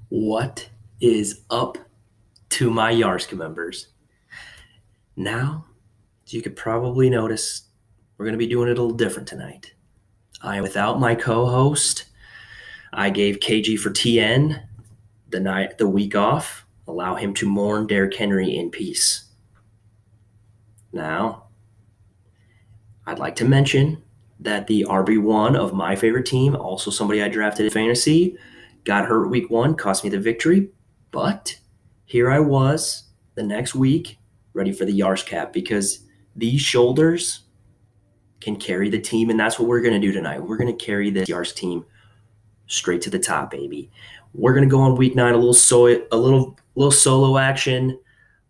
What is up to my YarskCap members? Now, as you could probably notice, we're going to be doing it a little different tonight. I am without my co-host. I gave KG for TN the week off. Allow him to mourn Derrick Henry in peace. Now, I'd like to mention that the RB1 of my favorite team, also somebody I drafted in fantasy, got hurt week 1, cost me the victory. But here I was the next week, ready for the YarskCap, because these shoulders can carry the team, and that's what we're going to do tonight. We're going to carry this Yarsk team straight to the top, baby. We're going to go on week 9 a little solo action.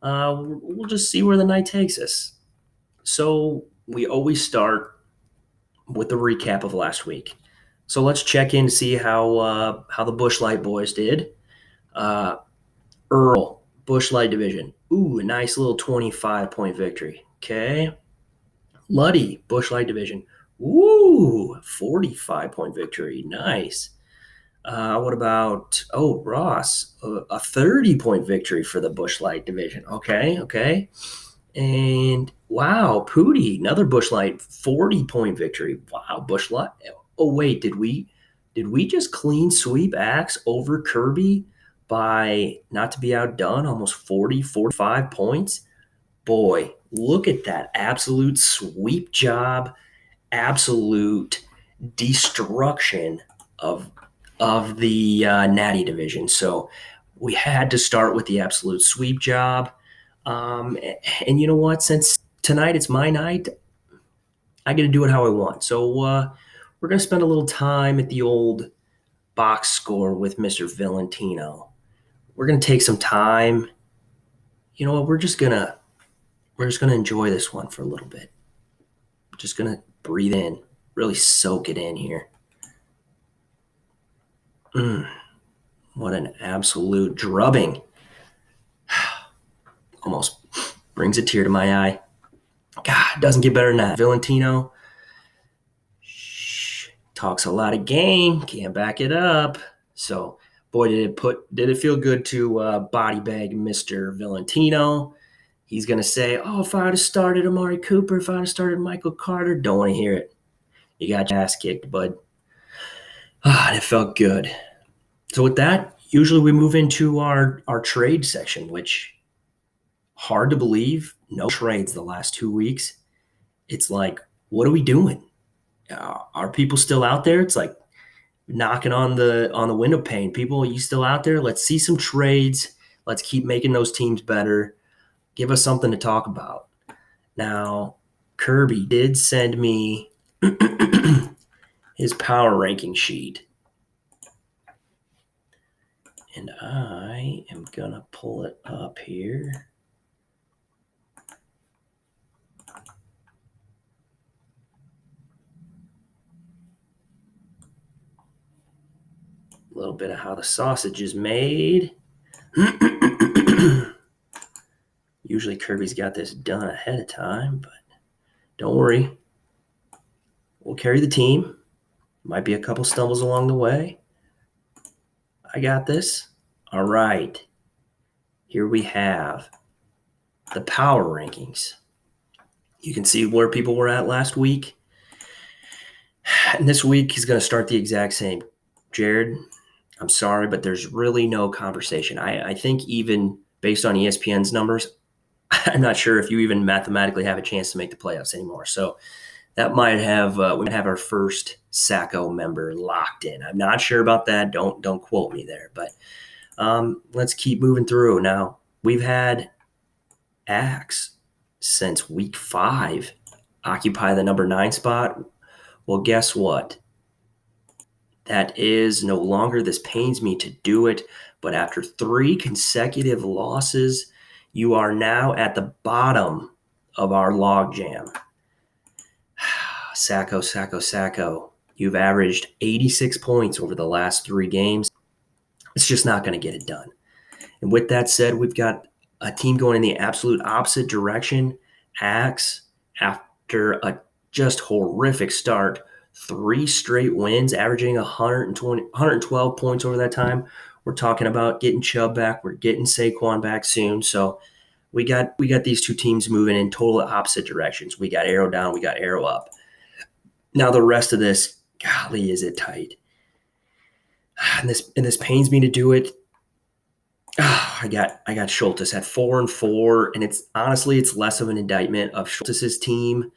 We'll just see where the night takes us. So we always start with the recap of last week. So let's check in to see how the Busch Light boys did. Earl, Busch Light division. Ooh, a nice little 25-point victory. Okay. Luddy, Busch Light division. Ooh, 45-point victory. Nice. What about, Ross, a 30-point victory for the Busch Light division. Okay. And wow, Pooty, another Busch Light 40-point victory. Wow, Busch Light. Oh, wait, did we just clean sweep Axe over Kirby by, not to be outdone, almost 45 points? Boy, look at that absolute sweep job, absolute destruction of the Natty division. So we had to start with the absolute sweep job. And you know what? Since tonight it's my night, I get to do it how I want. So we're going to spend a little time at the old box score with Mr. Valentino. We're going to take some time. You know what? We're just going to enjoy this one for a little bit. Just going to breathe in, really soak it in here. What an absolute drubbing. Almost brings a tear to my eye. God, it doesn't get better than that. Valentino talks a lot of game, can't back it up. So, boy, did it feel good to body bag Mr. Valentino. He's going to say, if I'd have started Amari Cooper, if I'd have started Michael Carter, don't want to hear it. You got your ass kicked, bud. It felt good. So with that, usually we move into our trade section, which, hard to believe, no trades the last 2 weeks. It's like, what are we doing? Are people still out there? It's like knocking on the window pane. People, are you still out there? Let's see some trades. Let's keep making those teams better. Give us something to talk about. Now, Kirby did send me his power ranking sheet. And I am going to pull it up here. A little bit of how the sausage is made. Usually Kirby's got this done ahead of time, but don't worry. We'll carry the team. Might be a couple stumbles along the way. I got this. All right. Here we have the power rankings. You can see where people were at last week. And this week he's going to start the exact same. Jared, I'm sorry, but there's really no conversation. I think even based on ESPN's numbers, I'm not sure if you even mathematically have a chance to make the playoffs anymore. So that might have we might have our first Sacco member locked in. I'm not sure about that. Don't quote me there. But let's keep moving through. Now, we've had Axe since week 5 occupy the number 9 spot. Well, guess what? That is no longer, this pains me to do it, but after 3 consecutive losses, you are now at the bottom of our logjam. Sacco. You've averaged 86 points over the last 3 games. It's just not going to get it done. And with that said, we've got a team going in the absolute opposite direction. Axe, after a just horrific start, 3 straight wins, averaging 112 points over that time. We're talking about getting Chubb back. We're getting Saquon back soon. So we got these two teams moving in total opposite directions. We got arrow down. We got arrow up. Now the rest of this, golly, is it tight? And this pains me to do it. I got Schultes at 4-4, and it's honestly less of an indictment of Schultes' team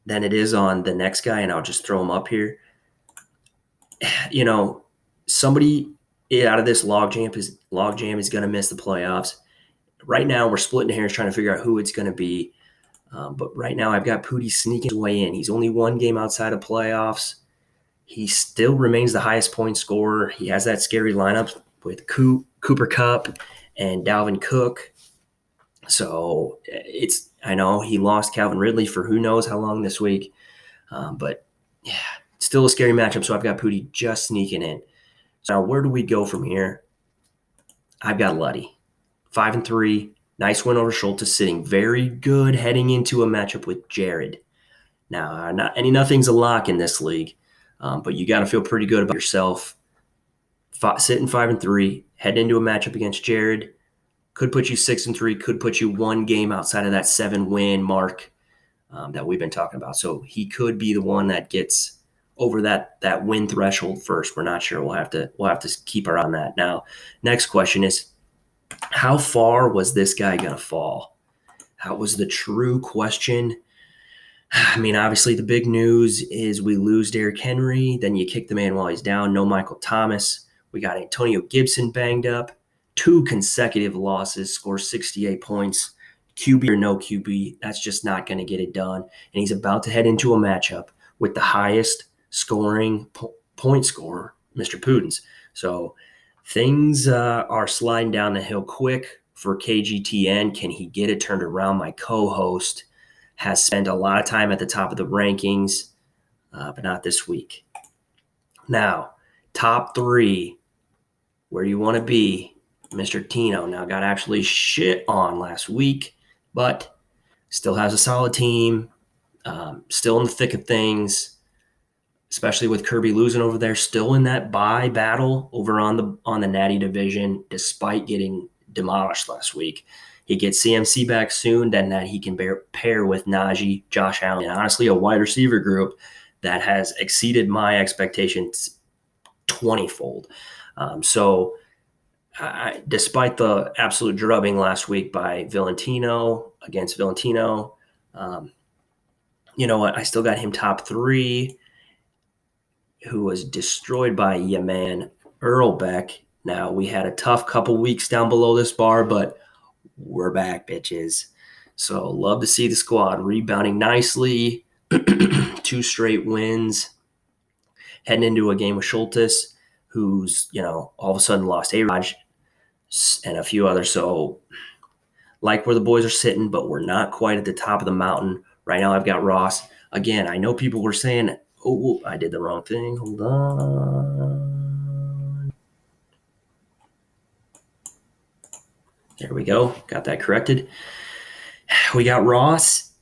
than it is on the next guy, and I'll just throw him up here. You know, somebody out of this logjam is going to miss the playoffs. Right now, we're splitting hairs trying to figure out who it's going to be. But right now, I've got Pooty sneaking his way in. He's only one game outside of playoffs. He still remains the highest point scorer. He has that scary lineup with Cooper Kupp and Dalvin Cook. So I know he lost Calvin Ridley for who knows how long this week. But yeah, still a scary matchup. So I've got Pooty just sneaking in. So now where do we go from here? I've got Luddy, 5-3. Nice win over Schultes, sitting very good heading into a matchup with Jared. Now, nothing's a lock in this league, but you got to feel pretty good about yourself. Sitting 5-3, heading into a matchup against Jared, could put you 6-3, could put you one game outside of that 7-win mark that we've been talking about. So he could be the one that gets over that win threshold first. We're not sure. We'll have to keep our eye on that. Now, next question is, how far was this guy going to fall? That was the true question. I mean, obviously the big news is we lose Derrick Henry. Then you kick the man while he's down. No Michael Thomas. We got Antonio Gibson banged up. 2 consecutive losses, scores 68 points. QB or no QB, that's just not going to get it done. And he's about to head into a matchup with the highest scoring point scorer, Mr. Pudens. So things are sliding down the hill quick for KGTN. Can he get it turned around? My co-host has spent a lot of time at the top of the rankings, but not this week. Now, top 3, where you want to be, Mr. Tino. Now, got actually shit on last week, but still has a solid team, still in the thick of things, especially with Kirby losing over there, still in that bye battle over on the Natty division, despite getting demolished last week. He gets CMC back soon, then that he can pair with Najee, Josh Allen, and honestly a wide receiver group that has exceeded my expectations 20-fold. So despite the absolute drubbing last week by against Valentino, you know what? I still got him top 3, who was destroyed by Yaman Earlbeck. Now, we had a tough couple weeks down below this bar, but we're back, bitches. So love to see the squad rebounding nicely. 2 straight wins. Heading into a game with Schultes, who's, all of a sudden lost A-Raj and a few others. So like where the boys are sitting, but we're not quite at the top of the mountain. Right now I've got Ross. Again, I know people were saying, oh, I did the wrong thing. Hold on. There we go. Got that corrected. We got Ross,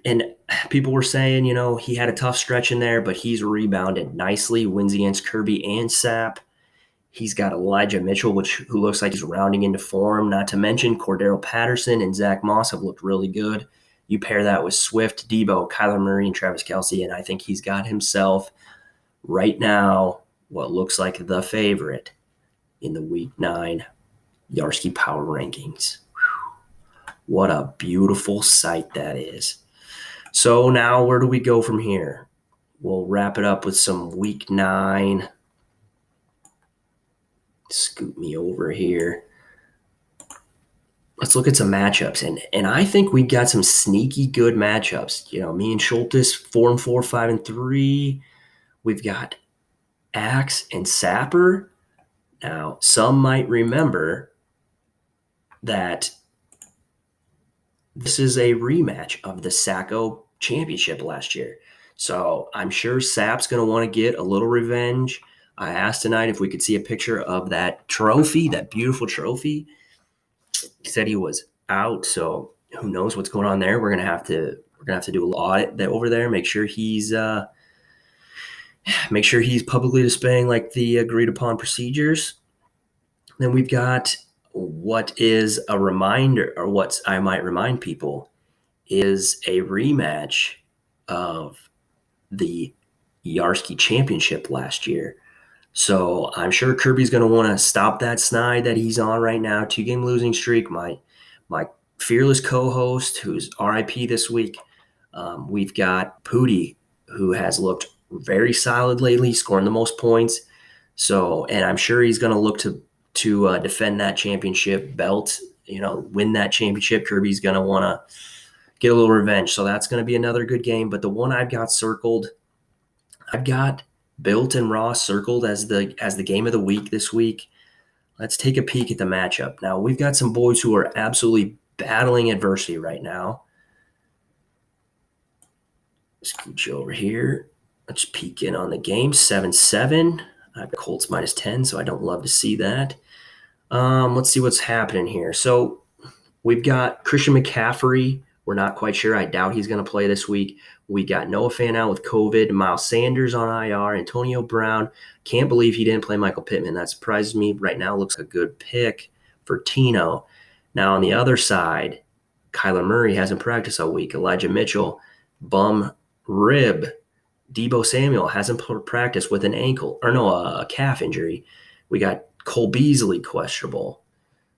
and people were saying, he had a tough stretch in there, but he's rebounded nicely. Wins against Kirby and Sapp. He's got Elijah Mitchell, who looks like he's rounding into form. Not to mention Cordero Patterson and Zach Moss have looked really good. You pair that with Swift, Debo, Kyler Murray, and Travis Kelce, and I think he's got himself right now what looks like the favorite in the Week 9 YarskCap Power Rankings. Whew. What a beautiful sight that is. So now where do we go from here? We'll wrap it up with some Week 9. Scoot me over here. Let's look at some matchups. And I think we got some sneaky good matchups. Me and Schultes, 4-4, 5-3. We've got Axe and Sapper. Now, some might remember that this is a rematch of the Sacco Championship last year. So I'm sure Sap's going to want to get a little revenge. I asked tonight if we could see a picture of that trophy, that beautiful trophy. He said he was out, so who knows what's going on there. We're gonna have to do a audit over there, make sure he's publicly displaying like the agreed upon procedures. Then we've got what is a reminder, or what I might remind people is a rematch of the Yarski Championship last year. So I'm sure Kirby's going to want to stop that snide that he's on right now, 2-game losing streak. My fearless co-host, who's RIP this week. We've got Pooty, who has looked very solid lately, scoring the most points. So, and I'm sure he's going to look to defend that championship belt. Win that championship. Kirby's going to want to get a little revenge. So that's going to be another good game. But the one I've got circled, I've got Built and Ross circled as the game of the week this week. Let's take a peek at the matchup. Now, we've got some boys who are absolutely battling adversity right now. Scooch over here. Let's peek in on the game. 7-7. I've got Colts minus 10, so I don't love to see that. Let's see what's happening here. So we've got Christian McCaffrey. We're not quite sure. I doubt he's going to play this week. We got Noah Fant out with COVID, Miles Sanders on IR, Antonio Brown. Can't believe he didn't play Michael Pittman. That surprises me. Right now looks like a good pick for Tino. Now on the other side, Kyler Murray hasn't practiced all week. Elijah Mitchell, bum rib. Deebo Samuel hasn't practiced with an a calf injury. We got Cole Beasley questionable.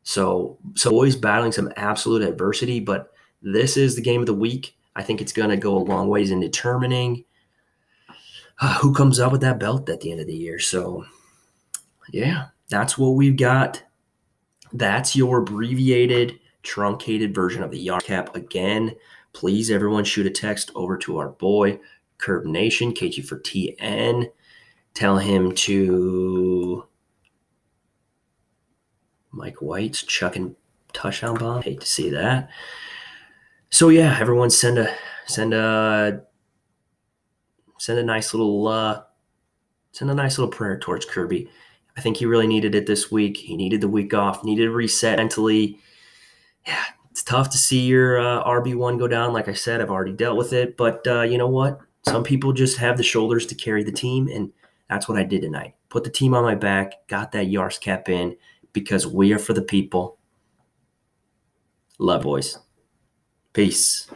So boys battling some absolute adversity, but this is the game of the week. I think it's going to go a long ways in determining who comes up with that belt at the end of the year. So, yeah, that's what we've got. That's your abbreviated, truncated version of the YarskCap. Again, please, everyone, shoot a text over to our boy, Curb Nation, KG for TN. Tell him to Mike White's chucking touchdown bomb. Hate to see that. So yeah, everyone send a nice little prayer towards Kirby. I think he really needed it this week. He needed the week off, needed a reset mentally. Yeah, it's tough to see your RB1 go down. Like I said, I've already dealt with it, but you know what? Some people just have the shoulders to carry the team, and that's what I did tonight. Put the team on my back, got that YarskCap in, because we are for the people. Love, boys. Peace.